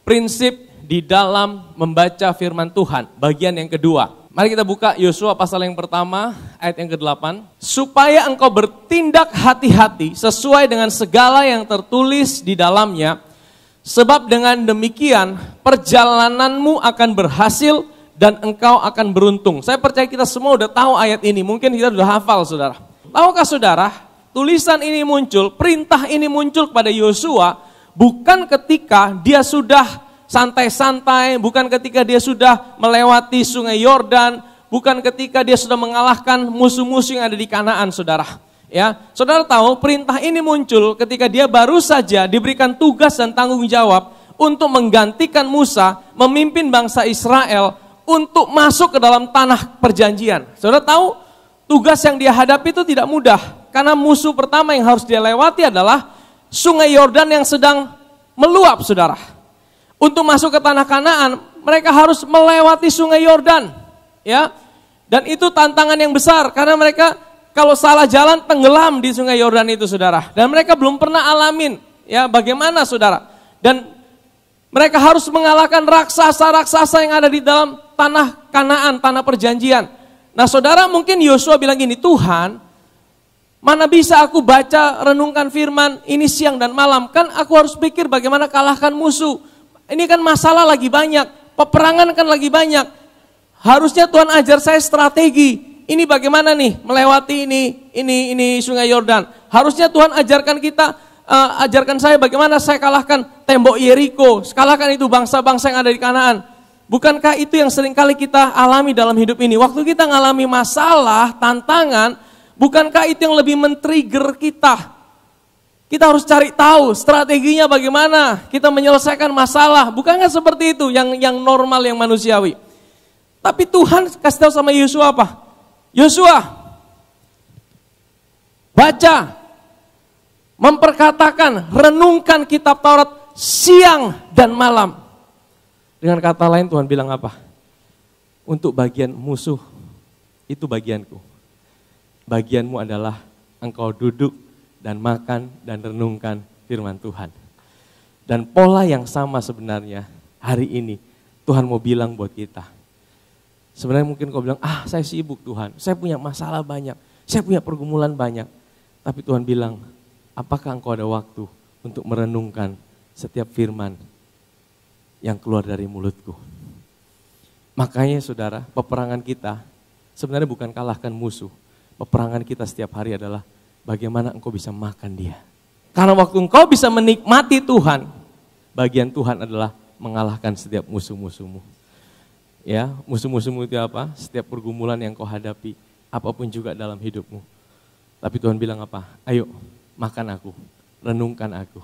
prinsip di dalam membaca firman Tuhan, bagian yang kedua. Mari kita buka Yosua pasal yang pertama, ayat yang ke-8. Supaya engkau bertindak hati-hati sesuai dengan segala yang tertulis di dalamnya, sebab dengan demikian perjalananmu akan berhasil dan engkau akan beruntung. Saya percaya kita semua udah tahu ayat ini, mungkin kita udah hafal saudara. Tahukah saudara, tulisan ini muncul, perintah ini muncul kepada Yosua bukan ketika dia sudah santai-santai, bukan ketika dia sudah melewati sungai Yordan, bukan ketika dia sudah mengalahkan musuh-musuh yang ada di Kanaan, saudara. Ya, saudara tahu perintah ini muncul ketika dia baru saja diberikan tugas dan tanggung jawab untuk menggantikan Musa memimpin bangsa Israel untuk masuk ke dalam tanah perjanjian. Saudara tahu tugas yang dia hadapi itu tidak mudah, karena musuh pertama yang harus dia lewati adalah sungai Yordan yang sedang meluap, saudara. Untuk masuk ke tanah Kanaan, mereka harus melewati sungai Yordan, ya. Dan itu tantangan yang besar karena mereka kalau salah jalan tenggelam di sungai Yordan itu, saudara. Dan mereka belum pernah alamin, ya, bagaimana, saudara. Dan mereka harus mengalahkan raksasa-raksasa yang ada di dalam tanah Kanaan, tanah perjanjian. Nah, saudara, mungkin Yosua bilang gini, Tuhan, mana bisa aku baca, renungkan firman ini siang dan malam? Kan aku harus pikir bagaimana kalahkan musuh. Ini kan masalah lagi banyak, peperangan kan lagi banyak. Harusnya Tuhan ajar saya strategi. Ini bagaimana nih melewati ini sungai Yordan. Harusnya Tuhan ajarkan kita, ajarkan saya bagaimana saya kalahkan tembok Yeriko, kalahkan itu bangsa-bangsa yang ada di Kanaan. Bukankah itu yang seringkali kita alami dalam hidup ini? Waktu kita mengalami masalah, tantangan, bukankah itu yang lebih men-trigger kita? Kita harus cari tahu strateginya bagaimana kita menyelesaikan masalah. Bukankah seperti itu yang normal, yang manusiawi. Tapi Tuhan kasih tahu sama Yosua apa? Yosua, baca, memperkatakan, renungkan kitab Taurat siang dan malam. Dengan kata lain Tuhan bilang apa? Untuk bagian musuh, itu bagianku. Bagianmu adalah engkau duduk dan makan dan renungkan firman Tuhan. Dan pola yang sama sebenarnya hari ini Tuhan mau bilang buat kita. Sebenarnya mungkin kau bilang, saya sibuk Tuhan, saya punya masalah banyak, saya punya pergumulan banyak. Tapi Tuhan bilang, apakah engkau ada waktu untuk merenungkan setiap firman yang keluar dari mulutku? Makanya saudara, peperangan kita sebenarnya bukan kalahkan musuh. Peperangan kita setiap hari adalah bagaimana engkau bisa makan dia. Karena waktu engkau bisa menikmati Tuhan, bagian Tuhan adalah mengalahkan setiap musuh-musuhmu. Ya, musuh-musuhmu itu apa? Setiap pergumulan yang kau hadapi, apapun juga dalam hidupmu. Tapi Tuhan bilang apa? Ayo, makan aku, renungkan aku,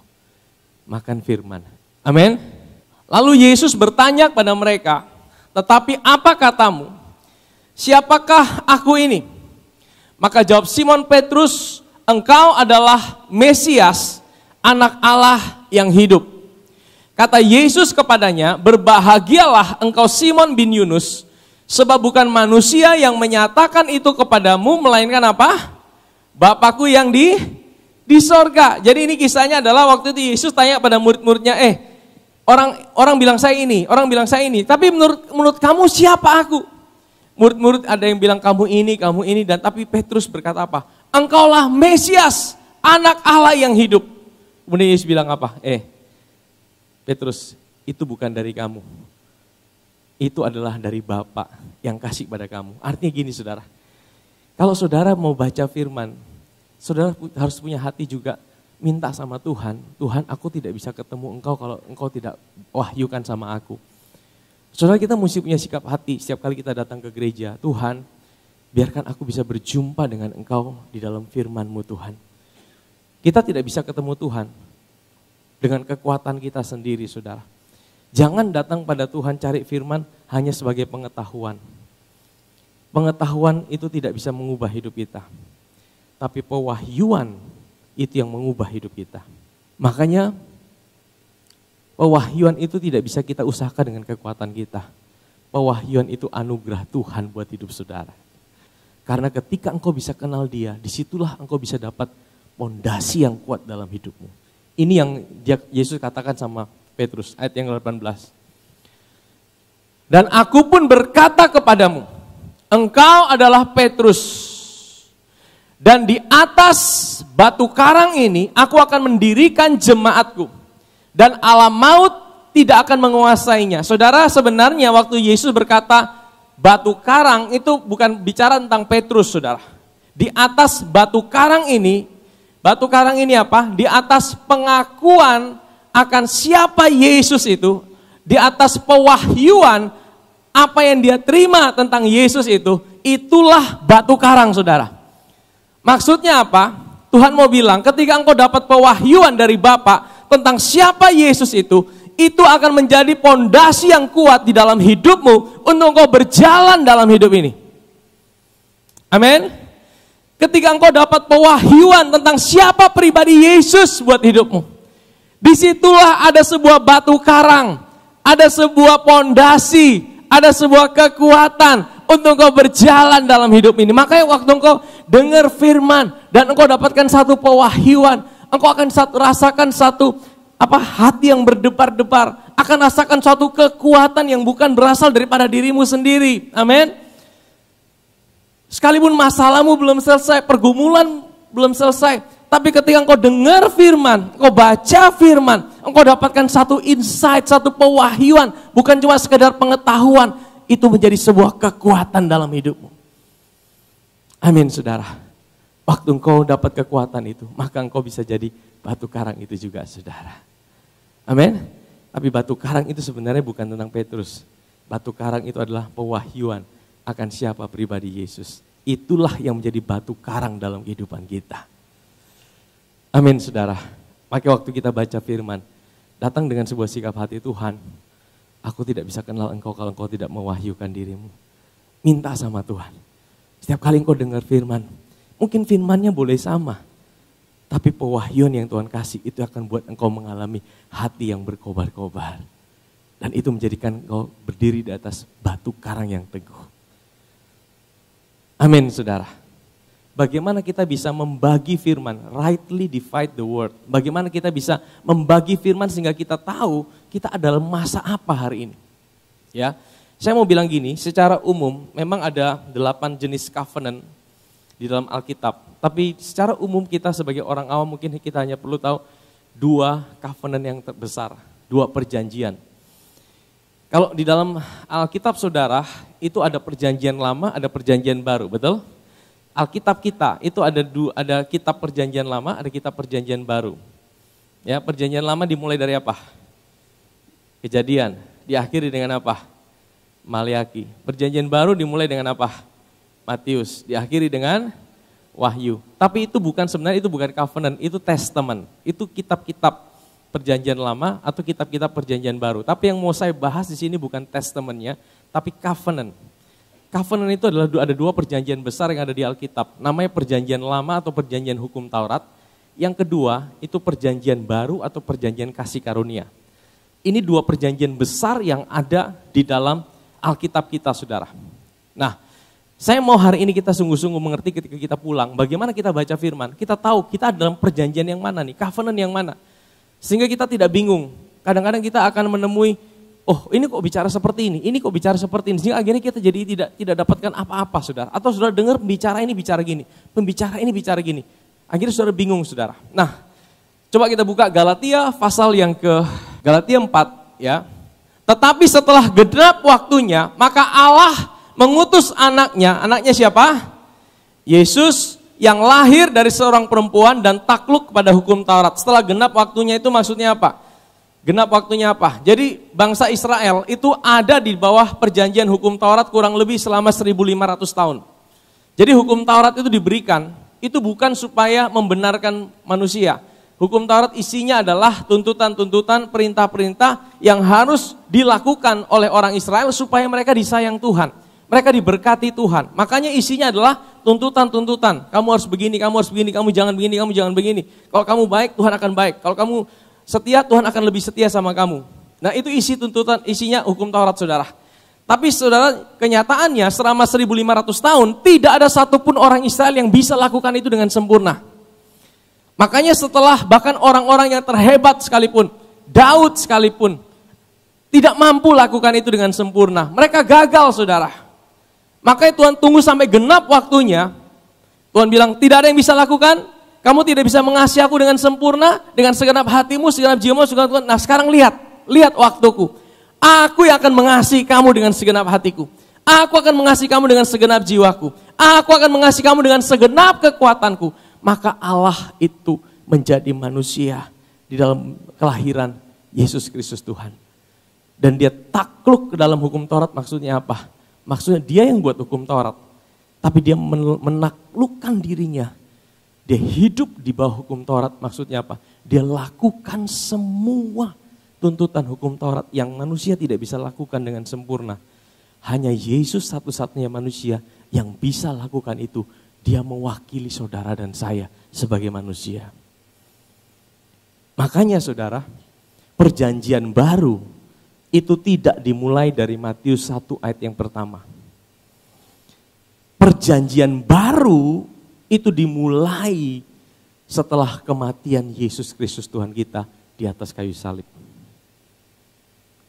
makan firman. Amin. Lalu Yesus bertanya kepada mereka, tetapi apa katamu? Siapakah aku ini? Maka jawab Simon Petrus, engkau adalah Mesias, anak Allah yang hidup. Kata Yesus kepadanya, berbahagialah engkau Simon bin Yunus, sebab bukan manusia yang menyatakan itu kepadamu, melainkan apa? Bapakku yang di sorga. Jadi ini kisahnya adalah waktu itu Yesus tanya pada murid-muridnya, orang bilang saya ini, orang bilang saya ini, tapi menurut kamu siapa aku? Murid-murid ada yang bilang kamu ini, dan tapi Petrus berkata apa? Engkaulah Mesias, anak Allah yang hidup. Kemudian Yesus bilang apa? Petrus, itu bukan dari kamu. Itu adalah dari Bapa yang kasih pada kamu. Artinya gini saudara, kalau saudara mau baca firman, saudara harus punya hati juga minta sama Tuhan, Tuhan aku tidak bisa ketemu engkau kalau engkau tidak wahyukan sama aku. Saudara kita mesti punya sikap hati setiap kali kita datang ke gereja, Tuhan biarkan aku bisa berjumpa dengan engkau di dalam firman-Mu Tuhan. Kita tidak bisa ketemu Tuhan dengan kekuatan kita sendiri saudara. Jangan datang pada Tuhan cari firman hanya sebagai pengetahuan. Pengetahuan itu tidak bisa mengubah hidup kita. Tapi pewahyuan itu yang mengubah hidup kita. Makanya pewahyuan itu tidak bisa kita usahakan dengan kekuatan kita. Pewahyuan itu anugerah Tuhan buat hidup saudara. Karena ketika engkau bisa kenal dia, disitulah engkau bisa dapat pondasi yang kuat dalam hidupmu. Ini yang Yesus katakan sama Petrus, ayat yang 18. Dan aku pun berkata kepadamu, engkau adalah Petrus. Dan di atas batu karang ini aku akan mendirikan jemaatku. Dan alam maut tidak akan menguasainya. Saudara, sebenarnya waktu Yesus berkata batu karang itu bukan bicara tentang Petrus, saudara. Di atas batu karang ini apa? Di atas pengakuan akan siapa Yesus itu, di atas pewahyuan apa yang dia terima tentang Yesus itu, itulah batu karang, saudara. Maksudnya apa? Tuhan mau bilang ketika engkau dapat pewahyuan dari Bapa tentang siapa Yesus itu akan menjadi pondasi yang kuat di dalam hidupmu untuk engkau berjalan dalam hidup ini. Amin. Ketika engkau dapat pewahyuan tentang siapa pribadi Yesus buat hidupmu, disitulah ada sebuah batu karang, ada sebuah pondasi, ada sebuah kekuatan untuk engkau berjalan dalam hidup ini. Makanya waktu engkau dengar firman dan engkau dapatkan satu pewahyuan, engkau akan rasakan satu hati yang berdebar-debar, akan rasakan suatu kekuatan yang bukan berasal daripada dirimu sendiri. Amin. Sekalipun masalahmu belum selesai, pergumulan belum selesai, tapi ketika engkau dengar firman, engkau baca firman, engkau dapatkan satu insight, satu pewahyuan, bukan cuma sekedar pengetahuan, itu menjadi sebuah kekuatan dalam hidupmu. Amin, saudara. Waktu engkau dapat kekuatan itu, maka engkau bisa jadi batu karang itu juga, saudara. Amin. Tapi batu karang itu sebenarnya bukan tentang Petrus. Batu karang itu adalah pewahyuan akan siapa pribadi Yesus. Itulah yang menjadi batu karang dalam kehidupan kita. Amin, saudara. Maka waktu kita baca firman, datang dengan sebuah sikap hati, Tuhan, aku tidak bisa kenal engkau kalau engkau tidak mewahyukan dirimu. Minta sama Tuhan. Setiap kali engkau dengar firman, mungkin firmannya boleh sama, tapi pewahyuan yang Tuhan kasih itu akan buat engkau mengalami hati yang berkobar-kobar. Dan itu menjadikan engkau berdiri di atas batu karang yang teguh. Amin, saudara. Bagaimana kita bisa membagi firman, rightly divide the word. Bagaimana kita bisa membagi firman sehingga kita tahu kita adalah masa apa hari ini. Ya, saya mau bilang gini, secara umum memang ada 8 jenis covenant di dalam Alkitab. Tapi secara umum kita sebagai orang awam mungkin kita hanya perlu tahu 2 covenant yang terbesar, 2 perjanjian. Kalau di dalam Alkitab, saudara, itu ada perjanjian lama, ada perjanjian baru, betul? Alkitab kita itu ada kitab perjanjian lama, ada kitab perjanjian baru. Ya, perjanjian lama dimulai dari apa? Kejadian. Diakhiri dengan apa? Maliaki. Perjanjian baru dimulai dengan apa? Matius. Diakhiri dengan Wahyu. Tapi itu sebenarnya itu bukan covenant, itu testament. Itu kitab-kitab perjanjian lama atau kitab-kitab perjanjian baru. Tapi yang mau saya bahas di sini bukan testamentnya, tapi covenant. Covenant itu ada 2 perjanjian besar yang ada di Alkitab. Namanya perjanjian lama atau perjanjian hukum Taurat. Yang kedua itu perjanjian baru atau perjanjian kasih karunia. Ini 2 perjanjian besar yang ada di dalam Alkitab kita, saudara. Nah, saya mau hari ini kita sungguh-sungguh mengerti ketika kita pulang. Bagaimana kita baca firman, kita tahu kita dalam perjanjian yang mana nih, covenant yang mana. Sehingga kita tidak bingung. Kadang-kadang kita akan menemui, oh ini kok bicara seperti ini kok bicara seperti ini. Sehingga akhirnya kita jadi tidak dapatkan apa-apa, saudara. Atau saudara dengar pembicara ini bicara gini. Akhirnya saudara bingung, saudara. Nah, coba kita buka Galatia pasal yang Galatia 4 ya. Tetapi setelah genap waktunya, maka Allah mengutus anaknya siapa? Yesus, yang lahir dari seorang perempuan dan takluk kepada hukum Taurat. Setelah genap waktunya itu maksudnya apa? Genap waktunya apa? Jadi bangsa Israel itu ada di bawah perjanjian hukum Taurat kurang lebih selama 1500 tahun. Jadi hukum Taurat itu diberikan, itu bukan supaya membenarkan manusia. Hukum Taurat isinya adalah tuntutan-tuntutan, perintah-perintah yang harus dilakukan oleh orang Israel supaya mereka disayang Tuhan. Mereka diberkati Tuhan. Makanya isinya adalah tuntutan-tuntutan. Kamu harus begini, kamu jangan begini. Kalau kamu baik, Tuhan akan baik. Kalau kamu setia, Tuhan akan lebih setia sama kamu. Nah, itu isi tuntutan, isinya hukum Taurat, saudara. Tapi saudara, kenyataannya selama 1500 tahun tidak ada satupun orang Israel yang bisa lakukan itu dengan sempurna. Makanya setelah bahkan orang-orang yang terhebat sekalipun Daud sekalipun tidak mampu lakukan itu dengan sempurna. Mereka gagal, saudara. Makanya Tuhan tunggu sampai genap waktunya. Tuhan bilang, tidak ada yang bisa lakukan. Kamu tidak bisa mengasihi aku dengan sempurna, dengan segenap hatimu, segenap jiwamu, segenap Tuhan. Nah sekarang lihat waktuku. Aku yang akan mengasihi kamu dengan segenap hatiku. Aku akan mengasihi kamu dengan segenap jiwaku. Aku akan mengasihi kamu dengan segenap kekuatanku. Maka Allah itu menjadi manusia di dalam kelahiran Yesus Kristus Tuhan. Dan dia takluk ke dalam hukum Taurat, maksudnya apa? Maksudnya dia yang buat hukum Taurat. Tapi dia menaklukkan dirinya. Dia hidup di bawah hukum Taurat, maksudnya apa? Dia lakukan semua tuntutan hukum Taurat yang manusia tidak bisa lakukan dengan sempurna. Hanya Yesus satu-satunya manusia yang bisa lakukan itu. Dia mewakili saudara dan saya sebagai manusia. Makanya saudara, perjanjian baru itu tidak dimulai dari Matius 1 ayat yang pertama. Perjanjian baru itu dimulai setelah kematian Yesus Kristus Tuhan kita di atas kayu salib.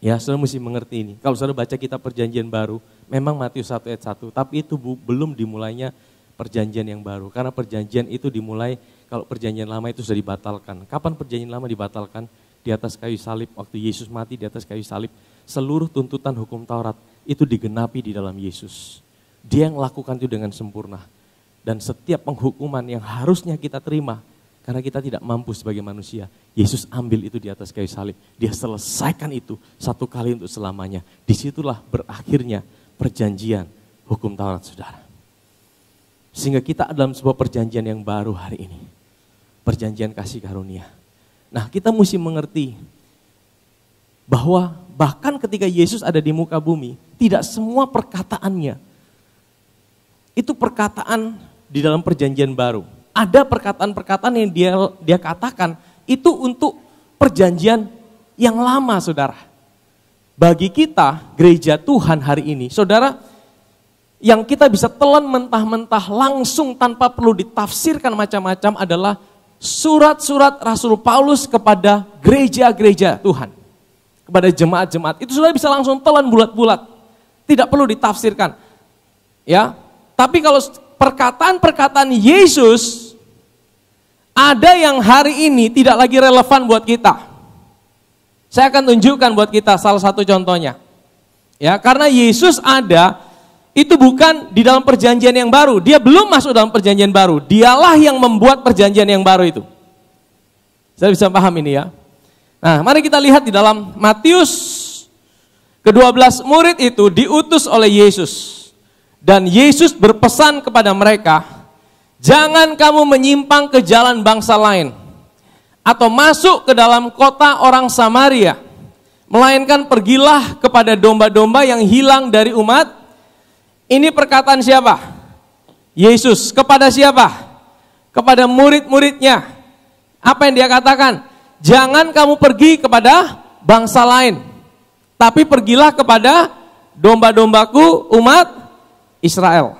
Ya, saudara mesti mengerti ini. Kalau saudara baca kitab perjanjian baru, memang Matius 1 ayat 1, tapi itu belum dimulainya perjanjian yang baru. Karena perjanjian itu dimulai kalau perjanjian lama itu sudah dibatalkan. Kapan perjanjian lama dibatalkan? Di atas kayu salib, waktu Yesus mati di atas kayu salib, seluruh tuntutan hukum Taurat itu digenapi di dalam Yesus. Dia yang lakukan itu dengan sempurna. Dan setiap penghukuman yang harusnya kita terima, karena kita tidak mampu sebagai manusia, Yesus ambil itu di atas kayu salib. Dia selesaikan itu satu kali untuk selamanya. Disitulah berakhirnya perjanjian hukum Taurat, saudara. Sehingga kita dalam sebuah perjanjian yang baru hari ini. Perjanjian kasih karunia. Nah, kita mesti mengerti bahwa bahkan ketika Yesus ada di muka bumi, tidak semua perkataannya itu perkataan di dalam perjanjian baru. Ada perkataan-perkataan yang dia katakan itu untuk perjanjian yang lama, saudara. Bagi kita, gereja Tuhan hari ini, saudara, yang kita bisa telan mentah-mentah langsung tanpa perlu ditafsirkan macam-macam adalah surat-surat Rasul Paulus kepada gereja-gereja Tuhan. Kepada jemaat-jemaat. Itu sudah bisa langsung telan bulat-bulat. Tidak perlu ditafsirkan. Ya, tapi kalau perkataan-perkataan Yesus, ada yang hari ini tidak lagi relevan buat kita. Saya akan tunjukkan buat kita salah satu contohnya. Ya, karena Yesus ada, itu bukan di dalam perjanjian yang baru. Dia belum masuk dalam perjanjian baru. Dialah yang membuat perjanjian yang baru itu. Saya bisa paham ini ya. Nah, mari kita lihat di dalam Matius ke-12, murid itu diutus oleh Yesus. Dan Yesus berpesan kepada mereka, jangan kamu menyimpang ke jalan bangsa lain, atau masuk ke dalam kota orang Samaria, melainkan pergilah kepada domba-domba yang hilang dari umat. Ini perkataan siapa? Yesus. Kepada siapa? Kepada murid-muridnya. Apa yang dia katakan? Jangan kamu pergi kepada bangsa lain, tapi pergilah kepada domba-dombaku umat Israel.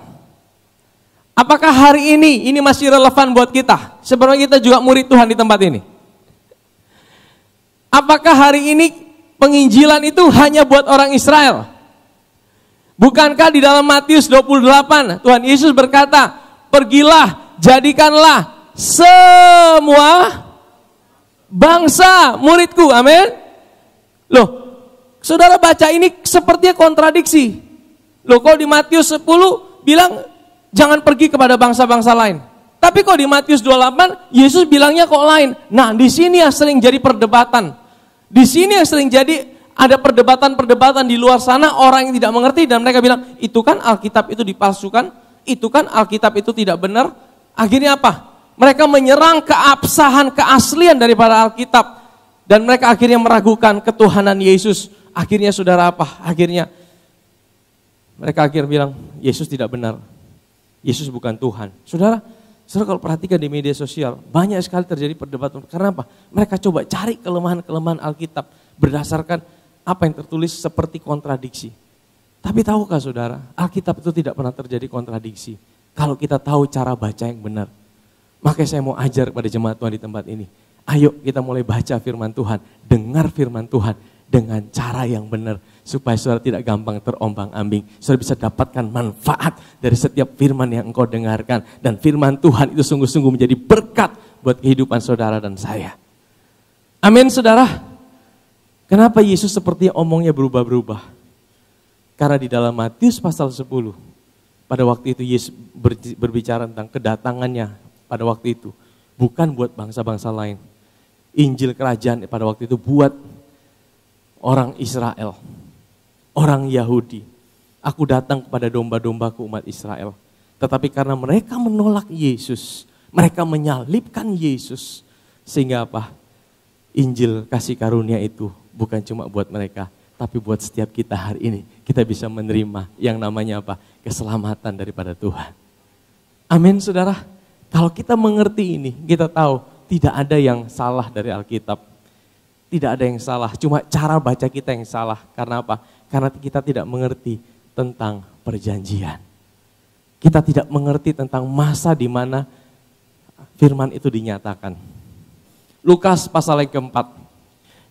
Apakah hari ini masih relevan buat kita? Sebenarnya kita juga murid Tuhan di tempat ini. Apakah hari ini penginjilan itu hanya buat orang Israel? Bukankah di dalam Matius 28 Tuhan Yesus berkata, pergilah, jadikanlah semua bangsa muridku, amin. Loh, saudara baca ini sepertinya kontradiksi. Loh, kalau di Matius 10 bilang jangan pergi kepada bangsa-bangsa lain. Tapi kalau di Matius 28 Yesus bilangnya kok lain. Nah, di sini yang sering jadi perdebatan. Di sini yang sering jadi ada perdebatan-perdebatan di luar sana, orang yang tidak mengerti dan mereka bilang, itu kan Alkitab itu dipalsukan, itu kan Alkitab itu tidak benar. Akhirnya apa? Mereka menyerang keabsahan, keaslian daripada Alkitab. Dan mereka akhirnya meragukan ketuhanan Yesus. Akhirnya saudara apa? Akhirnya mereka akhirnya bilang, Yesus tidak benar. Yesus bukan Tuhan. Saudara kalau perhatikan di media sosial, banyak sekali terjadi perdebatan. Karena apa? Mereka coba cari kelemahan-kelemahan Alkitab berdasarkan apa yang tertulis seperti kontradiksi. Tapi tahukah saudara, Alkitab itu tidak pernah terjadi kontradiksi. Kalau kita tahu cara baca yang benar. Makanya saya mau ajar kepada jemaat Tuhan di tempat ini. Ayo kita mulai baca firman Tuhan, dengar firman Tuhan dengan cara yang benar. Supaya saudara tidak gampang terombang-ambing. Saudara bisa dapatkan manfaat dari setiap firman yang engkau dengarkan. Dan firman Tuhan itu sungguh-sungguh menjadi berkat buat kehidupan saudara dan saya. Amin saudara. Kenapa Yesus seperti omongnya berubah-berubah? Karena di dalam Matius pasal 10, pada waktu itu Yesus berbicara tentang kedatangannya pada waktu itu. Bukan buat bangsa-bangsa lain. Injil kerajaan pada waktu itu buat orang Israel, orang Yahudi. Aku datang kepada domba-dombaku umat Israel. Tetapi karena mereka menolak Yesus, mereka menyalibkan Yesus. Sehingga apa? Injil kasih karunia itu bukan cuma buat mereka, tapi buat setiap kita hari ini. Kita bisa menerima yang namanya apa? Keselamatan daripada Tuhan. Amin saudara. Kalau kita mengerti ini, kita tahu tidak ada yang salah dari Alkitab. Tidak ada yang salah, cuma cara baca kita yang salah. Karena apa? Karena kita tidak mengerti tentang perjanjian. Kita tidak mengerti tentang masa di mana firman itu dinyatakan. Lukas pasal yang keempat.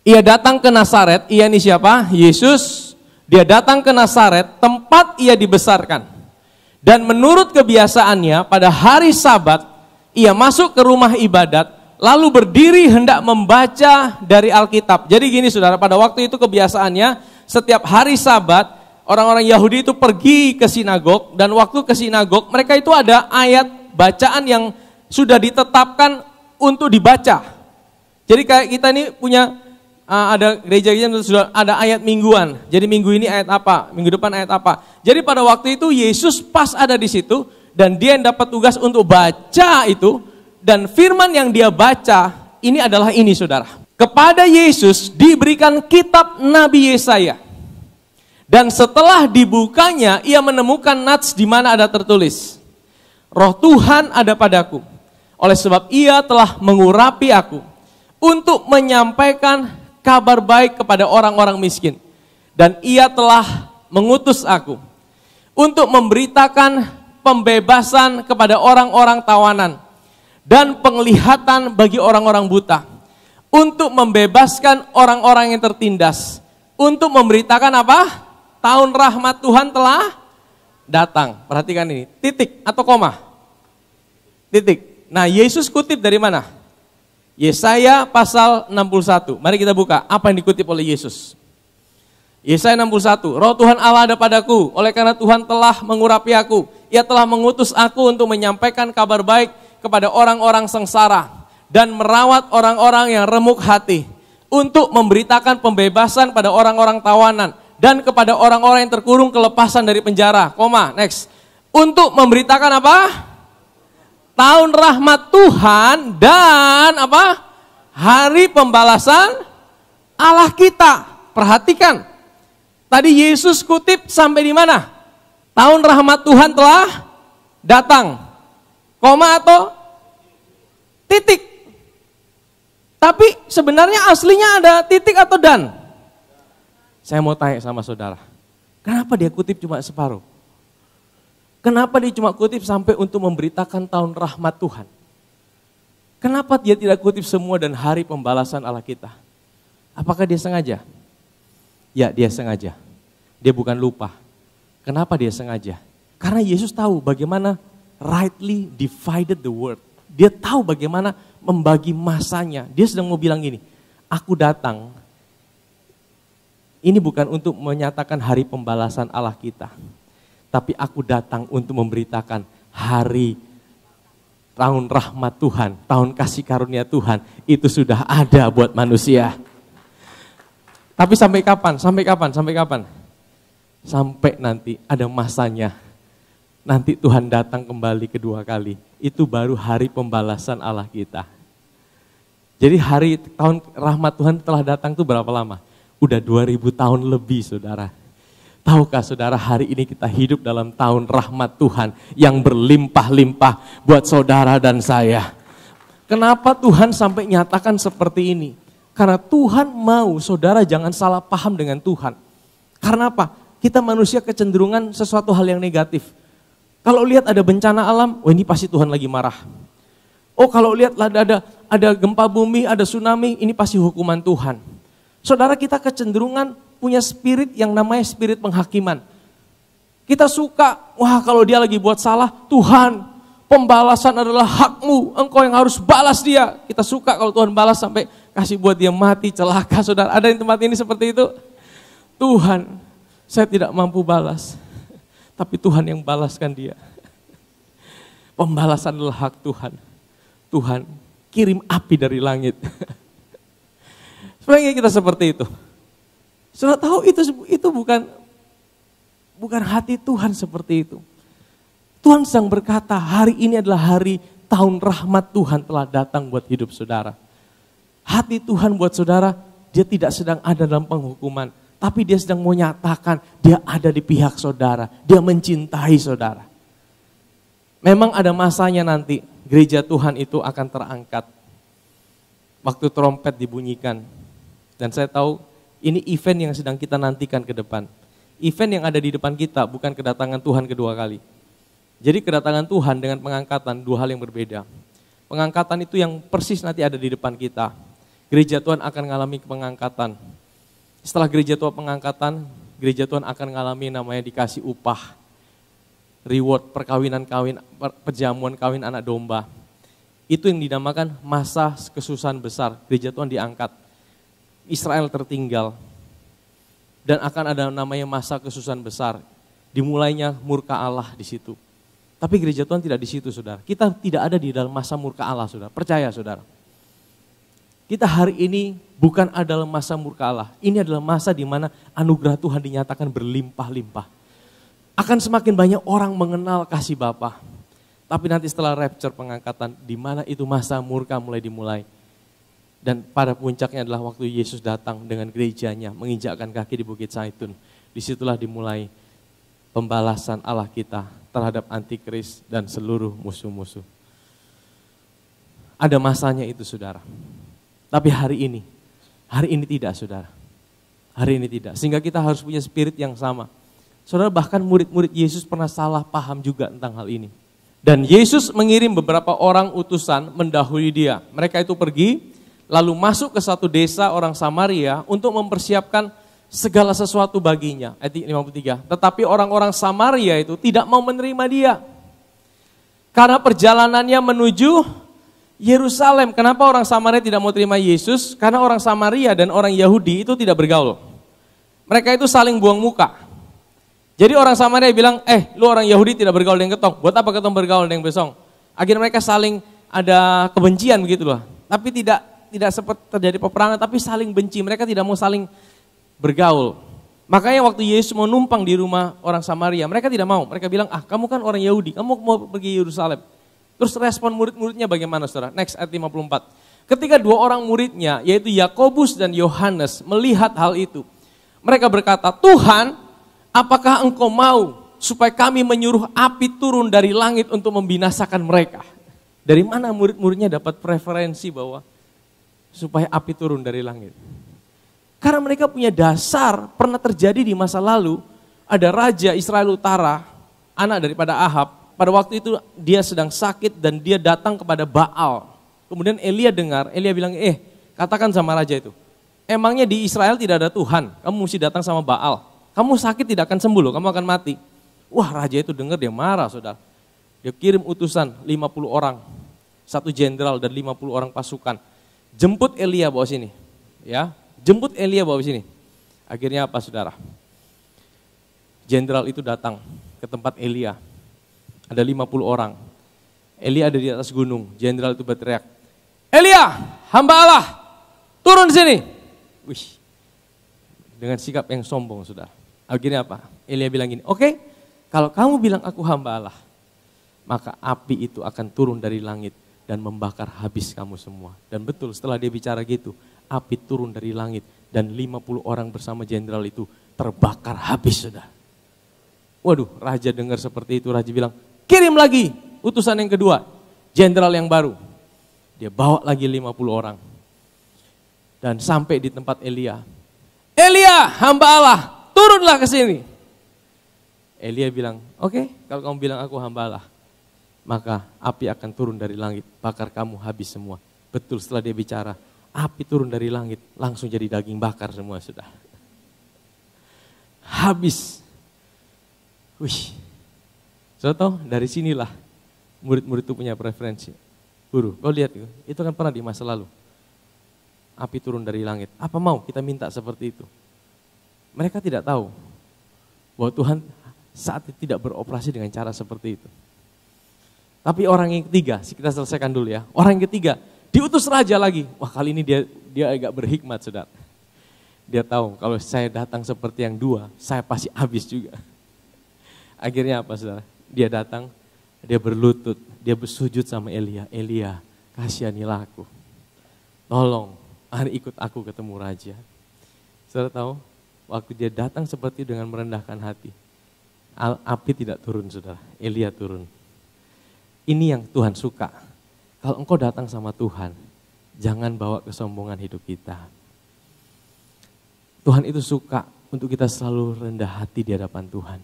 Ia datang ke Nazaret, ia ini siapa? Yesus. Dia datang ke Nazaret, tempat ia dibesarkan. Dan menurut kebiasaannya pada hari Sabat, ia masuk ke rumah ibadat, lalu berdiri hendak membaca dari Alkitab. Jadi gini saudara, pada waktu itu kebiasaannya setiap hari Sabat orang-orang Yahudi itu pergi ke sinagog, dan waktu ke sinagog mereka itu ada ayat bacaan yang sudah ditetapkan untuk dibaca. Jadi kayak kita ini punya ada gereja-gereja yang sudah ada ayat mingguan. Jadi minggu ini ayat apa, minggu depan ayat apa. Jadi pada waktu itu Yesus pas ada di situ dan dia yang dapat tugas untuk baca itu. Dan firman yang dia baca, ini adalah ini saudara. Kepada Yesus diberikan kitab Nabi Yesaya. Dan setelah dibukanya, ia menemukan nats di mana ada tertulis. Roh Tuhan ada padaku. Oleh sebab ia telah mengurapi aku. Untuk menyampaikan kabar baik kepada orang-orang miskin. Dan ia telah mengutus aku. Untuk memberitakan pembebasan kepada orang-orang tawanan. Dan penglihatan bagi orang-orang buta, untuk membebaskan orang-orang yang tertindas, untuk memberitakan apa? Tahun rahmat Tuhan telah datang. Perhatikan ini, titik atau koma? Titik. Nah, Yesus kutip dari mana? Yesaya pasal 61. Mari kita buka, apa yang dikutip oleh Yesus? Yesaya 61, Roh Tuhan Allah ada padaku, oleh karena Tuhan telah mengurapi aku. Ia telah mengutus aku untuk menyampaikan kabar baik kepada orang-orang sengsara dan merawat orang-orang yang remuk hati, untuk memberitakan pembebasan pada orang-orang tawanan dan kepada orang-orang yang terkurung kelepasan dari penjara. Koma, next. Untuk memberitakan apa? Tahun rahmat Tuhan dan apa? Hari pembalasan Allah kita. Perhatikan. Tadi Yesus kutip sampai di mana? Tahun rahmat Tuhan telah datang. Koma atau titik. Tapi sebenarnya aslinya ada titik atau dan. Saya mau tanya sama saudara. Kenapa dia kutip cuma separuh? Kenapa dia cuma kutip sampai untuk memberitakan tahun rahmat Tuhan? Kenapa dia tidak kutip semua dan hari pembalasan Allah kita? Apakah dia sengaja? Ya, dia sengaja. Dia bukan lupa. Kenapa dia sengaja? Karena Yesus tahu bagaimana rightly divided the word. Dia tahu bagaimana membagi masanya. Dia sedang mau bilang gini, aku datang, ini bukan untuk menyatakan hari pembalasan Allah kita. Tapi aku datang untuk memberitakan hari tahun rahmat Tuhan, tahun kasih karunia Tuhan. Itu sudah ada buat manusia. Tapi sampai kapan? Sampai kapan? Sampai kapan? Sampai nanti ada masanya. Nanti Tuhan datang kembali kedua kali. Itu baru hari pembalasan Allah kita. Jadi hari tahun rahmat Tuhan telah datang itu berapa lama? Udah 2000 tahun lebih saudara. Tahukah saudara hari ini kita hidup dalam tahun rahmat Tuhan yang berlimpah-limpah buat saudara dan saya. Kenapa Tuhan sampai nyatakan seperti ini? Karena Tuhan mau saudara jangan salah paham dengan Tuhan. Karena apa? Kita manusia kecenderungan sesuatu hal yang negatif. Kalau lihat ada bencana alam, oh ini pasti Tuhan lagi marah. Oh kalau lihat ada gempa bumi, ada tsunami, ini pasti hukuman Tuhan. Saudara, kita kecenderungan punya spirit yang namanya spirit penghakiman. Kita suka, wah kalau dia lagi buat salah, Tuhan pembalasan adalah hakmu, engkau yang harus balas dia. Kita suka kalau Tuhan balas sampai kasih buat dia mati, celaka. Saudara, ada yang tempat ini seperti itu? Tuhan, saya tidak mampu balas, tapi Tuhan yang balaskan dia. Pembalasan adalah hak Tuhan. Tuhan, kirim api dari langit. Sebenarnya kita seperti itu. Saudara tahu itu bukan hati Tuhan seperti itu. Tuhan sedang berkata, hari ini adalah hari tahun rahmat Tuhan telah datang buat hidup saudara. Hati Tuhan buat saudara, dia tidak sedang ada dalam penghukuman, tapi dia sedang mau nyatakan dia ada di pihak saudara, dia mencintai saudara. Memang ada masanya nanti gereja Tuhan itu akan terangkat. Waktu trompet dibunyikan. Dan saya tahu ini event yang sedang kita nantikan ke depan. Event yang ada di depan kita bukan kedatangan Tuhan kedua kali. Jadi kedatangan Tuhan dengan pengangkatan dua hal yang berbeda. Pengangkatan itu yang persis nanti ada di depan kita. Gereja Tuhan akan mengalami pengangkatan. Setelah gereja Tuhan pengangkatan, gereja Tuhan akan mengalami namanya dikasih upah. Reward perjamuan kawin anak domba. Itu yang dinamakan masa kesusahan besar. Gereja Tuhan diangkat. Israel tertinggal. Dan akan ada namanya masa kesusahan besar. Dimulainya murka Allah di situ. Tapi gereja Tuhan tidak di situ, saudara. Kita tidak ada di dalam masa murka Allah, saudara. Percaya, saudara. Kita hari ini bukan adalah masa murka Allah. Ini adalah masa di mana anugerah Tuhan dinyatakan berlimpah-limpah. Akan semakin banyak orang mengenal kasih Bapa. Tapi nanti setelah rapture pengangkatan, di mana itu masa murka mulai dimulai. Dan pada puncaknya adalah waktu Yesus datang dengan gerejanya, menginjakkan kaki di Bukit Zaitun. Disitulah dimulai pembalasan Allah kita terhadap antikris dan seluruh musuh-musuh. Ada masanya itu, saudara. Tapi hari ini tidak, saudara. Hari ini tidak. Sehingga kita harus punya spirit yang sama. Saudara, bahkan murid-murid Yesus pernah salah paham juga tentang hal ini. Dan Yesus mengirim beberapa orang utusan mendahului dia. Mereka itu pergi, lalu masuk ke satu desa orang Samaria untuk mempersiapkan segala sesuatu baginya. Ayat 53. Tetapi orang-orang Samaria itu tidak mau menerima dia. Karena perjalanannya menuju Yerusalem. Kenapa orang Samaria tidak mau terima Yesus? Karena orang Samaria dan orang Yahudi itu tidak bergaul. Mereka itu saling buang muka. Jadi orang Samaria bilang, lu orang Yahudi tidak bergaul dengan ketong. Buat apa ketong bergaul dengan besong? Akhirnya mereka saling ada kebencian begitu loh. Tapi tidak sempat terjadi peperangan, tapi saling benci. Mereka tidak mau saling bergaul. Makanya waktu Yesus mau numpang di rumah orang Samaria, mereka tidak mau. Mereka bilang, kamu kan orang Yahudi, kamu mau pergi Yerusalem. Terus respon murid-muridnya bagaimana, saudara? Next, ayat 54. Ketika dua orang muridnya, yaitu Yakobus dan Yohanes, melihat hal itu. Mereka berkata, Tuhan, apakah engkau mau supaya kami menyuruh api turun dari langit untuk membinasakan mereka? Dari mana murid-muridnya dapat preferensi bahwa supaya api turun dari langit? Karena mereka punya dasar, pernah terjadi di masa lalu, ada raja Israel Utara, anak daripada Ahab, pada waktu itu dia sedang sakit dan dia datang kepada Baal. Kemudian Elia dengar, Elia bilang, katakan sama raja itu, emangnya di Israel tidak ada Tuhan, kamu mesti datang sama Baal. Kamu sakit tidak akan sembuh loh, kamu akan mati. Wah, raja itu dengar, dia marah, saudara. Dia kirim utusan 50 orang, satu jenderal dan 50 orang pasukan. Jemput Elia bawa sini, ya. Jemput Elia bawa sini. Akhirnya apa, saudara? Jenderal itu datang ke tempat Elia. Ada 50 orang. Elia ada di atas gunung. Jenderal itu berteriak, Elia, hamba Allah, turun di sini. Wih, dengan sikap yang sombong, saudara. Akhirnya apa? Elia bilang gini, oke, kalau kamu bilang aku hamba Allah, maka api itu akan turun dari langit dan membakar habis kamu semua. Dan betul, setelah dia bicara gitu, api turun dari langit dan 50 orang bersama jenderal itu terbakar habis, saudara. Waduh, raja dengar seperti itu, raja bilang, kirim lagi utusan yang kedua, jenderal yang baru. Dia bawa lagi 50 orang. Dan sampai di tempat Elia. Elia, hamba Allah, turunlah ke sini. Elia bilang, oke, kalau kamu bilang aku hamba Allah, maka api akan turun dari langit, bakar kamu habis semua. Betul, setelah dia bicara, api turun dari langit, langsung jadi daging bakar semua sudah. Habis. Wih, sudah tahu dari sinilah murid-murid itu punya preferensi. Guru, kau lihat itu kan pernah di masa lalu. Api turun dari langit, apa mau kita minta seperti itu? Mereka tidak tahu bahwa Tuhan saat itu tidak beroperasi dengan cara seperti itu. Tapi orang yang ketiga, kita selesaikan dulu ya. Orang yang ketiga, diutus raja lagi. Wah, kali ini dia agak berhikmat, saudara. Dia tahu kalau saya datang seperti yang dua, saya pasti habis juga. Akhirnya apa, saudara? Dia datang, dia berlutut, dia bersujud sama Elia. Elia, kasihanilah aku. Tolong, mari ikut aku ketemu raja. Saudara tahu, waktu dia datang seperti dengan merendahkan hati, api tidak turun, saudara. Elia turun. Ini yang Tuhan suka. Kalau engkau datang sama Tuhan, jangan bawa kesombongan hidup kita. Tuhan itu suka untuk kita selalu rendah hati di hadapan Tuhan.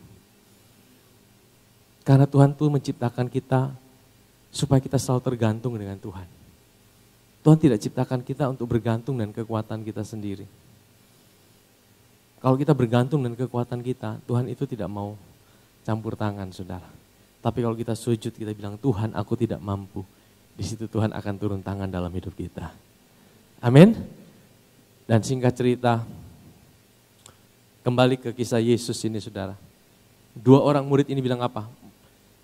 Karena Tuhan tuh menciptakan kita supaya kita selalu tergantung dengan Tuhan. Tuhan tidak ciptakan kita untuk bergantung dengan kekuatan kita sendiri. Kalau kita bergantung dengan kekuatan kita, Tuhan itu tidak mau campur tangan, saudara. Tapi kalau kita sujud, kita bilang, Tuhan, aku tidak mampu. Di situ Tuhan akan turun tangan dalam hidup kita. Amin. Dan singkat cerita, kembali ke kisah Yesus ini, saudara. Dua orang murid ini bilang apa?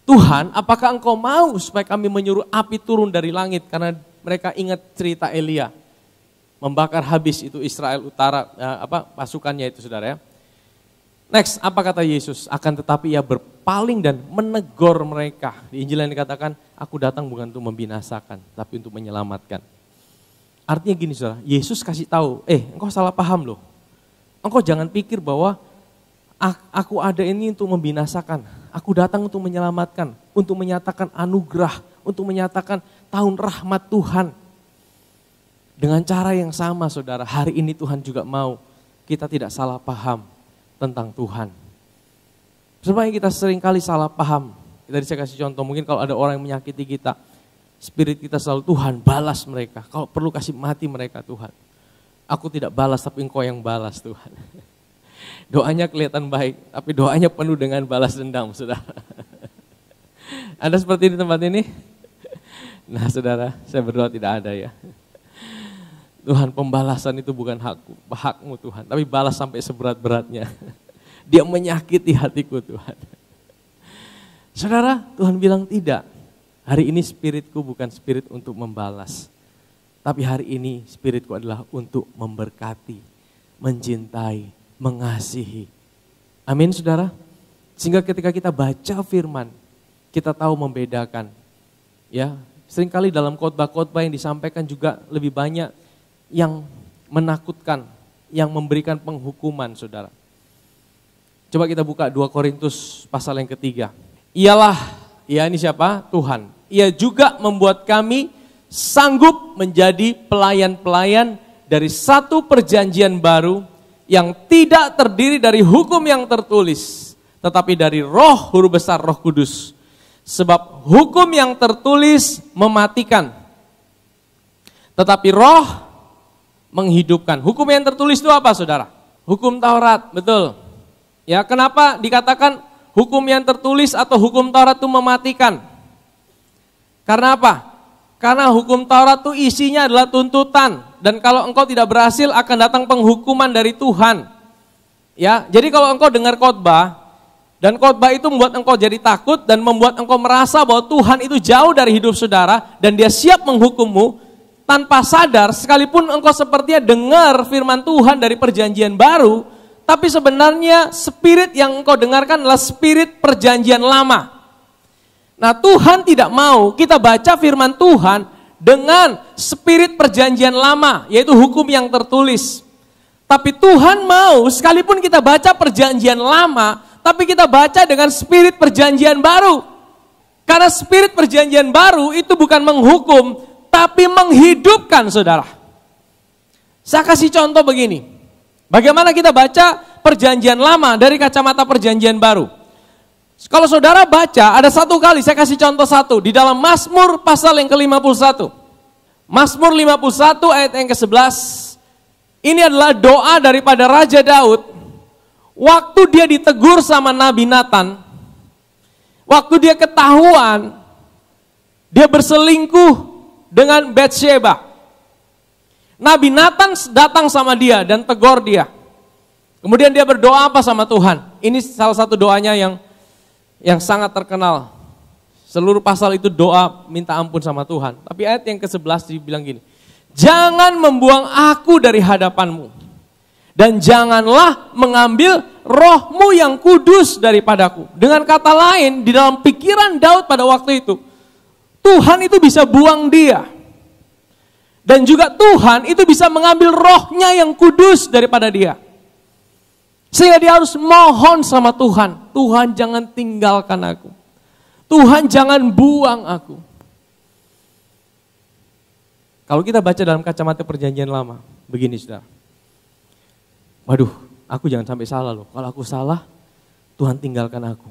Tuhan, apakah engkau mau supaya kami menyuruh api turun dari langit? Karena mereka ingat cerita Elia. Membakar habis itu Israel utara, pasukannya itu, saudara ya. Next, apa kata Yesus? Akan tetapi ia berpaling dan menegur mereka. Di Injil yang dikatakan, aku datang bukan untuk membinasakan, tapi untuk menyelamatkan. Artinya gini, saudara, Yesus kasih tahu, engkau salah paham loh. Engkau jangan pikir bahwa aku ada ini untuk membinasakan. Aku datang untuk menyelamatkan, untuk menyatakan anugerah, untuk menyatakan tahun rahmat Tuhan. Dengan cara yang sama, saudara, hari ini Tuhan juga mau kita tidak salah paham tentang Tuhan. Sebenarnya kita sering kali salah paham. Tadi saya kasih contoh, mungkin kalau ada orang yang menyakiti kita, spirit kita selalu, Tuhan balas mereka. Kalau perlu kasih mati mereka, Tuhan. Aku tidak balas, tapi engkau yang balas, Tuhan. Doanya kelihatan baik, tapi doanya penuh dengan balas dendam, saudara. Ada seperti di tempat ini? Nah, saudara, saya berdoa tidak ada ya. Tuhan, pembalasan itu bukan hakmu Tuhan, tapi balas sampai seberat-beratnya. Dia menyakiti hatiku, Tuhan. Saudara, Tuhan bilang tidak. Hari ini spiritku bukan spirit untuk membalas, tapi hari ini spiritku adalah untuk memberkati, mencintai, mengasihi. Amin, saudara. Sehingga ketika kita baca firman, kita tahu membedakan. Ya, seringkali dalam khotbah-khotbah yang disampaikan juga lebih banyak yang menakutkan, yang memberikan penghukuman, saudara. Coba kita buka 2 Korintus pasal yang ketiga. Ialah, ya ini siapa? Tuhan. Ia juga membuat kami sanggup menjadi pelayan-pelayan dari satu perjanjian baru yang tidak terdiri dari hukum yang tertulis, tetapi dari Roh, huruf besar Roh Kudus. Sebab hukum yang tertulis mematikan, tetapi Roh menghidupkan. Hukum yang tertulis itu apa, saudara? Hukum Taurat, betul. Ya, kenapa dikatakan hukum yang tertulis atau hukum Taurat itu mematikan? Karena apa? Karena hukum Taurat itu isinya adalah tuntutan, dan kalau engkau tidak berhasil akan datang penghukuman dari Tuhan. Ya, jadi kalau engkau dengar khotbah dan khotbah itu membuat engkau jadi takut dan membuat engkau merasa bahwa Tuhan itu jauh dari hidup saudara dan dia siap menghukummu tanpa sadar, sekalipun engkau sepertinya dengar firman Tuhan dari perjanjian baru, tapi sebenarnya spirit yang engkau dengarkan adalah spirit perjanjian lama. Nah, Tuhan tidak mau kita baca firman Tuhan dengan spirit perjanjian lama, yaitu hukum yang tertulis. Tapi Tuhan mau sekalipun kita baca perjanjian lama, tapi kita baca dengan spirit perjanjian baru. Karena spirit perjanjian baru itu bukan menghukum, tapi menghidupkan, saudara. Saya kasih contoh begini. Bagaimana kita baca perjanjian lama dari kacamata perjanjian baru? Kalau saudara baca, ada satu kali, saya kasih contoh satu, di dalam Mazmur pasal yang ke-51. Mazmur 51 ayat yang ke-11, ini adalah doa daripada Raja Daud, waktu dia ditegur sama Nabi Nathan, waktu dia ketahuan, dia berselingkuh dengan Batsheba. Nabi Nathan datang sama dia dan tegur dia. Kemudian dia berdoa apa sama Tuhan? Ini salah satu doanya yang sangat terkenal. Seluruh pasal itu doa minta ampun sama Tuhan. Tapi ayat yang ke-11 dibilang gini, jangan membuang aku dari hadapanmu, dan janganlah mengambil rohmu yang kudus daripadaku. Dengan kata lain, di dalam pikiran Daud pada waktu itu, Tuhan itu bisa buang dia. Dan juga Tuhan itu bisa mengambil rohnya yang kudus daripada dia. Sehingga dia harus mohon sama Tuhan, Tuhan jangan tinggalkan aku. Tuhan jangan buang aku. Kalau kita baca dalam kacamata perjanjian lama, begini saudara. Waduh, aku jangan sampai salah loh. Kalau aku salah, Tuhan tinggalkan aku.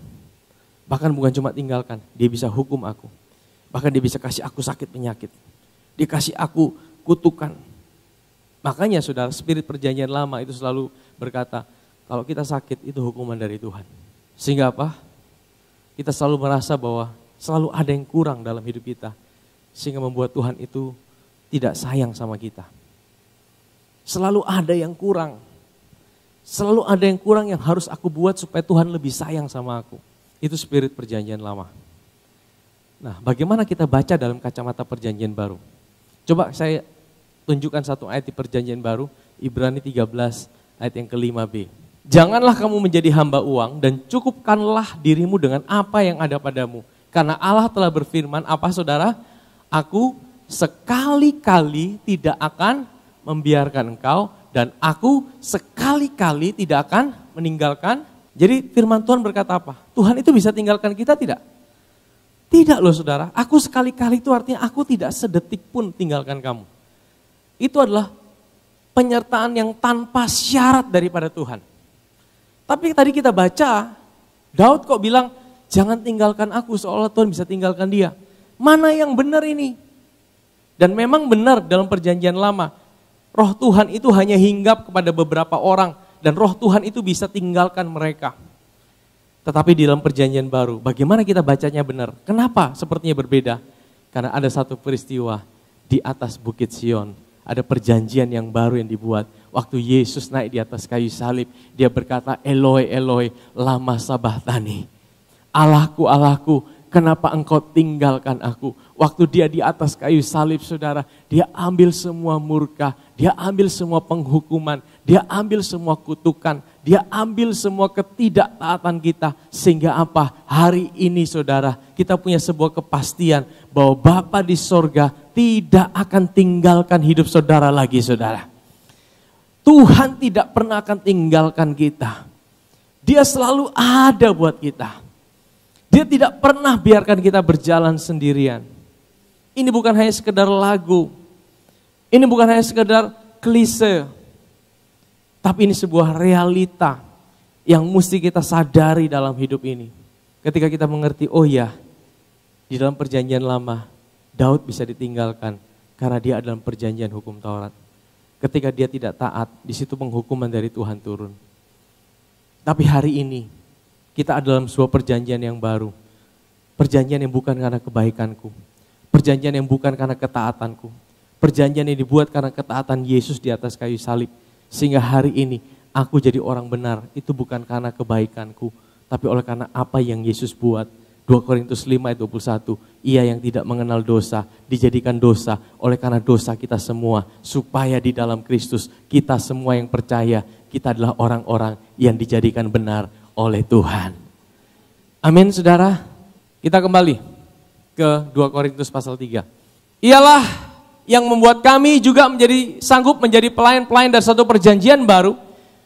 Bahkan bukan cuma tinggalkan, dia bisa hukum aku. Bahkan dia bisa kasih aku sakit penyakit. Dia kasih aku kutukan. Makanya saudara, spirit perjanjian lama itu selalu berkata, kalau kita sakit itu hukuman dari Tuhan. Sehingga apa? Kita selalu merasa bahwa selalu ada yang kurang dalam hidup kita. Sehingga membuat Tuhan itu tidak sayang sama kita. Selalu ada yang kurang. Selalu ada yang kurang yang harus aku buat supaya Tuhan lebih sayang sama aku. Itu spirit perjanjian lama. Nah, bagaimana kita baca dalam kacamata perjanjian baru? Coba saya tunjukkan satu ayat di perjanjian baru, Ibrani 13 ayat yang ke-5b. Janganlah kamu menjadi hamba uang dan cukupkanlah dirimu dengan apa yang ada padamu. Karena Allah telah berfirman, apa saudara? Aku sekali-kali tidak akan membiarkan engkau dan aku sekali-kali tidak akan meninggalkan. Jadi firman Tuhan berkata apa? Tuhan itu bisa tinggalkan kita tidak? Tidak loh saudara, aku sekali-kali itu artinya aku tidak sedetik pun tinggalkan kamu. Itu adalah penyertaan yang tanpa syarat daripada Tuhan. Tapi tadi kita baca, Daud kok bilang, jangan tinggalkan aku seolah Tuhan bisa tinggalkan dia. Mana yang benar ini? Dan memang benar dalam perjanjian lama, roh Tuhan itu hanya hinggap kepada beberapa orang, dan roh Tuhan itu bisa tinggalkan mereka. Tetapi di dalam perjanjian baru, bagaimana kita bacanya benar? Kenapa sepertinya berbeda? Karena ada satu peristiwa di atas Bukit Sion. Ada perjanjian yang baru yang dibuat. Waktu Yesus naik di atas kayu salib, dia berkata, Eloi, Eloi, lama sabachthani. Allahku, Allahku, kenapa engkau tinggalkan aku? Waktu dia di atas kayu salib saudara, dia ambil semua murka, dia ambil semua penghukuman, dia ambil semua kutukan, dia ambil semua ketidaktaatan kita. Sehingga apa? Hari ini saudara, kita punya sebuah kepastian bahwa Bapa di sorga tidak akan tinggalkan hidup saudara lagi saudara. Tuhan tidak pernah akan tinggalkan kita. Dia selalu ada buat kita. Dia tidak pernah biarkan kita berjalan sendirian. Ini bukan hanya sekedar lagu. Ini bukan hanya sekedar klise. Tapi ini sebuah realita yang mesti kita sadari dalam hidup ini. Ketika kita mengerti, oh ya, di dalam perjanjian lama, Daud bisa ditinggalkan karena dia dalam perjanjian hukum Taurat. Ketika dia tidak taat, di situ penghukuman dari Tuhan turun. Tapi hari ini, kita ada dalam sebuah perjanjian yang baru. Perjanjian yang bukan karena kebaikanku. Perjanjian yang bukan karena ketaatanku. Perjanjian yang dibuat karena ketaatan Yesus di atas kayu salib. Sehingga hari ini, aku jadi orang benar. Itu bukan karena kebaikanku, tapi oleh karena apa yang Yesus buat. 2 Korintus 5 ayat 21, ia yang tidak mengenal dosa, dijadikan dosa oleh karena dosa kita semua. Supaya di dalam Kristus, kita semua yang percaya, kita adalah orang-orang yang dijadikan benar oleh Tuhan. Amin saudara. Kita kembali ke 2 Korintus pasal 3. Ialah yang membuat kami juga sanggup menjadi pelayan-pelayan dari satu perjanjian baru,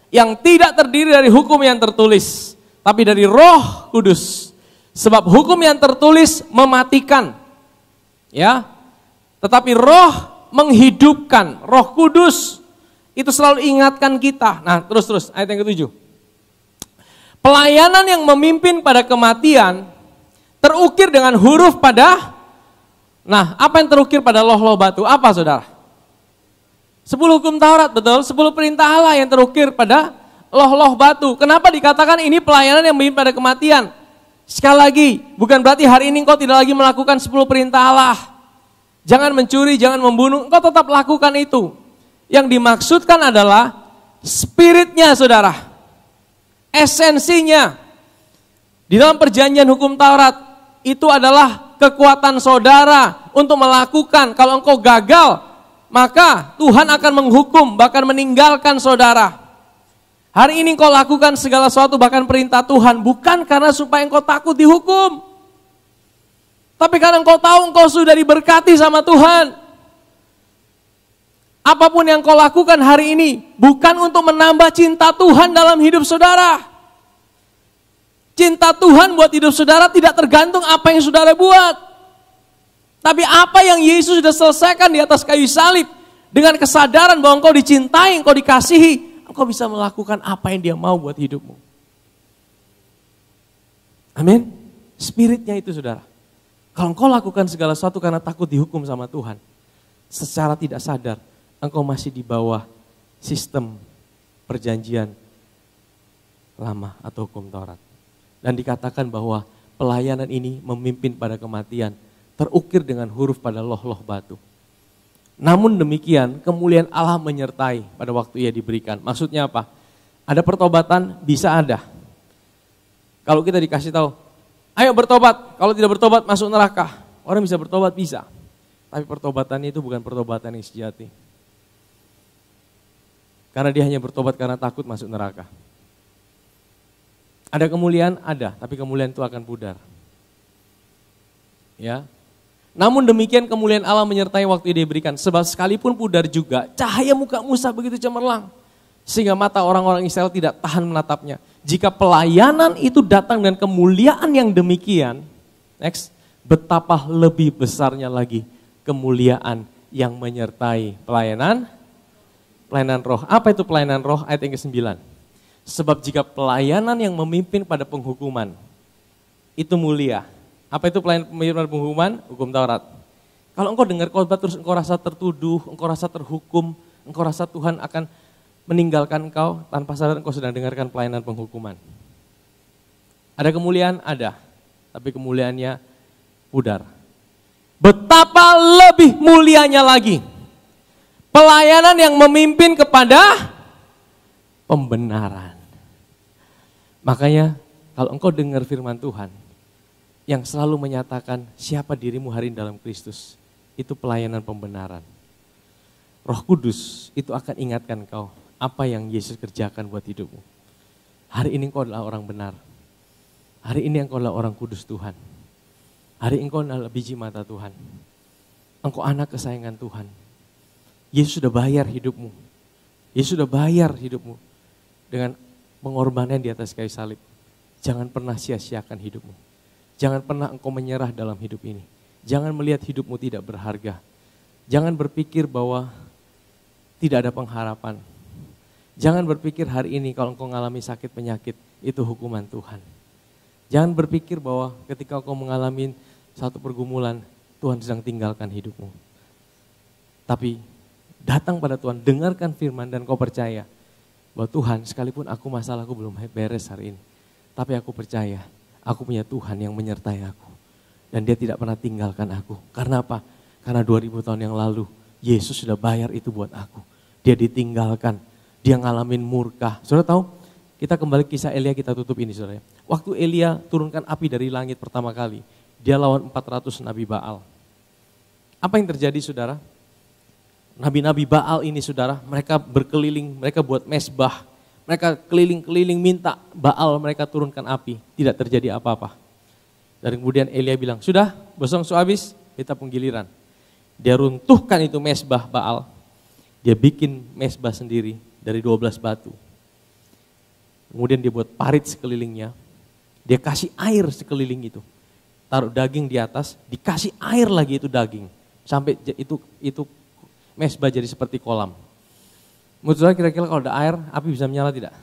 yang tidak terdiri dari hukum yang tertulis, tapi dari Roh Kudus. Sebab hukum yang tertulis mematikan, ya. Tetapi Roh menghidupkan. Roh Kudus itu selalu ingatkan kita. Nah, terus ayat yang ke-7. Pelayanan yang memimpin pada kematian terukir dengan huruf pada, nah apa yang terukir pada loh-loh batu? Apa saudara? 10 hukum Taurat, betul? 10 perintah Allah yang terukir pada loh-loh batu. Kenapa dikatakan ini pelayanan yang memimpin pada kematian? Sekali lagi, bukan berarti hari ini engkau tidak lagi melakukan 10 perintah Allah. Jangan mencuri, jangan membunuh, engkau tetap lakukan itu. Yang dimaksudkan adalah spiritnya saudara, esensinya. Di dalam perjanjian hukum Taurat, itu adalah kekuatan saudara untuk melakukan. Kalau engkau gagal, maka Tuhan akan menghukum, bahkan meninggalkan saudara. Hari ini engkau lakukan segala sesuatu, bahkan perintah Tuhan, bukan karena supaya engkau takut dihukum. Tapi karena engkau tahu engkau sudah diberkati sama Tuhan. Apapun yang engkau lakukan hari ini, bukan untuk menambah cinta Tuhan dalam hidup saudara. Cinta Tuhan buat hidup saudara tidak tergantung apa yang saudara buat. Tapi apa yang Yesus sudah selesaikan di atas kayu salib, dengan kesadaran bahwa engkau dicintai, engkau dikasihi, engkau bisa melakukan apa yang dia mau buat hidupmu. Amin. Spiritnya itu saudara. Kalau engkau lakukan segala sesuatu karena takut dihukum sama Tuhan, secara tidak sadar, engkau masih di bawah sistem perjanjian lama atau hukum Taurat. Dan dikatakan bahwa pelayanan ini memimpin pada kematian, terukir dengan huruf pada loh-loh batu. Namun demikian, kemuliaan Allah menyertai pada waktu ia diberikan. Maksudnya apa? Ada pertobatan, bisa ada. Kalau kita dikasih tahu, ayo bertobat, kalau tidak bertobat masuk neraka. Orang bisa bertobat, bisa. Tapi pertobatannya itu bukan pertobatan yang sejati. Karena dia hanya bertobat karena takut masuk neraka. Ada kemuliaan? Ada, tapi kemuliaan itu akan pudar. Ya. Namun demikian kemuliaan Allah menyertai waktu dia diberikan. Sebab sekalipun pudar juga, cahaya muka Musa begitu cemerlang. Sehingga mata orang-orang Israel tidak tahan menatapnya. Jika pelayanan itu datang dengan kemuliaan yang demikian, next, betapa lebih besarnya lagi kemuliaan yang menyertai pelayanan roh. Apa itu pelayanan roh? Ayat yang ke-9. Sebab jika pelayanan yang memimpin pada penghukuman itu mulia. Apa itu pelayanan memimpin pada penghukuman? Hukum Taurat. Kalau engkau dengar khotbah terus engkau rasa tertuduh, engkau rasa terhukum, engkau rasa Tuhan akan meninggalkan engkau, tanpa sadar engkau sedang dengarkan pelayanan penghukuman. Ada kemuliaan? Ada. Tapi kemuliaannya pudar. Betapa lebih mulianya lagi pelayanan yang memimpin kepada pembenaran. Makanya kalau engkau dengar firman Tuhan yang selalu menyatakan siapa dirimu hari ini dalam Kristus, itu pelayanan pembenaran. Roh Kudus itu akan ingatkan kau apa yang Yesus kerjakan buat hidupmu. Hari ini engkau adalah orang benar. Hari ini engkau adalah orang kudus Tuhan. Hari ini engkau adalah biji mata Tuhan. Engkau anak kesayangan Tuhan. Yesus sudah bayar hidupmu. Yesus sudah bayar hidupmu dengan pengorbanan di atas kayu salib. Jangan pernah sia-siakan hidupmu. Jangan pernah engkau menyerah dalam hidup ini. Jangan melihat hidupmu tidak berharga. Jangan berpikir bahwa tidak ada pengharapan. Jangan berpikir hari ini kalau engkau mengalami sakit penyakit, itu hukuman Tuhan. Jangan berpikir bahwa ketika engkau mengalami satu pergumulan, Tuhan sedang tinggalkan hidupmu. Tapi datang pada Tuhan, dengarkan firman dan kau percaya bahwa Tuhan, sekalipun aku masalahku belum beres hari ini, tapi aku percaya aku punya Tuhan yang menyertai aku. Dan dia tidak pernah tinggalkan aku. Karena apa? Karena 2000 tahun yang lalu, Yesus sudah bayar itu buat aku. Dia ditinggalkan. Dia ngalamin murka. Saudara tahu, kita kembali kisah Elia, kita tutup ini saudara. Waktu Elia turunkan api dari langit pertama kali, dia lawan 400 nabi Baal. Apa yang terjadi saudara? Nabi-nabi Baal ini saudara, mereka berkeliling, mereka buat mesbah. Mereka keliling-keliling minta Baal mereka turunkan api. Tidak terjadi apa-apa. Dan kemudian Elia bilang, sudah bosong habis, kita penggiliran. Dia runtuhkan itu mesbah Baal. Dia bikin mesbah sendiri dari 12 batu. Kemudian dia buat parit sekelilingnya. Dia kasih air sekeliling itu. Taruh daging di atas, dikasih air lagi itu daging. Sampai itu mesbah jadi seperti kolam. Menurut saya kira-kira kalau ada air, api bisa menyala tidak?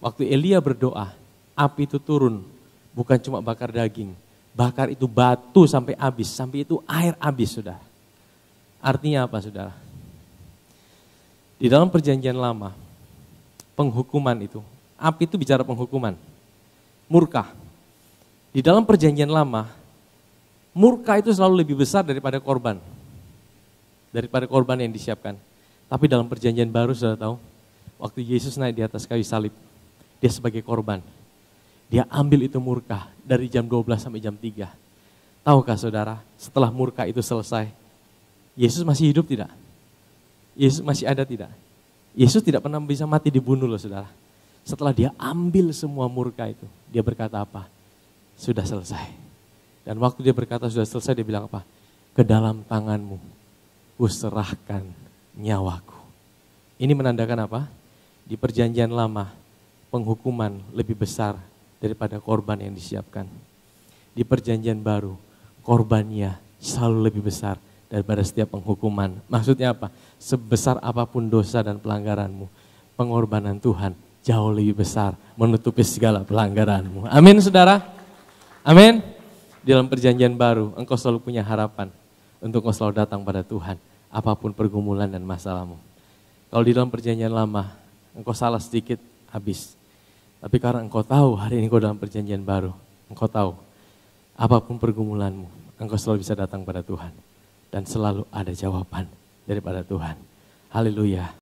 Waktu Elia berdoa, api itu turun, bukan cuma bakar daging, bakar itu batu sampai habis, sampai itu air habis, saudara. Artinya apa, saudara? Di dalam perjanjian lama, penghukuman itu, api itu bicara penghukuman, murka. Di dalam perjanjian lama, murka itu selalu lebih besar daripada korban yang disiapkan. Tapi dalam perjanjian baru, saudara tahu, waktu Yesus naik di atas kayu salib, dia sebagai korban. Dia ambil itu murka dari jam 12 sampai jam 3. Tahukah saudara, setelah murka itu selesai, Yesus masih hidup tidak? Yesus masih ada tidak? Yesus tidak pernah bisa mati dibunuh loh, saudara. Setelah dia ambil semua murka itu, dia berkata apa? Sudah selesai. Dan waktu dia berkata sudah selesai, dia bilang apa? Ke dalam tanganmu, kuserahkan nyawaku. Ini menandakan apa? Di perjanjian lama, penghukuman lebih besar daripada korban yang disiapkan. Di perjanjian baru, korbannya selalu lebih besar daripada setiap penghukuman. Maksudnya apa? Sebesar apapun dosa dan pelanggaranmu, pengorbanan Tuhan jauh lebih besar menutupi segala pelanggaranmu. Amin, saudara? Amin. Di dalam perjanjian baru, engkau selalu punya harapan untuk engkau selalu datang pada Tuhan, apapun pergumulan dan masalahmu. Kalau di dalam perjanjian lama, engkau salah sedikit, habis. Tapi karena engkau tahu hari ini engkau dalam perjanjian baru, engkau tahu apapun pergumulanmu, engkau selalu bisa datang pada Tuhan. Dan selalu ada jawaban daripada Tuhan. Haleluya.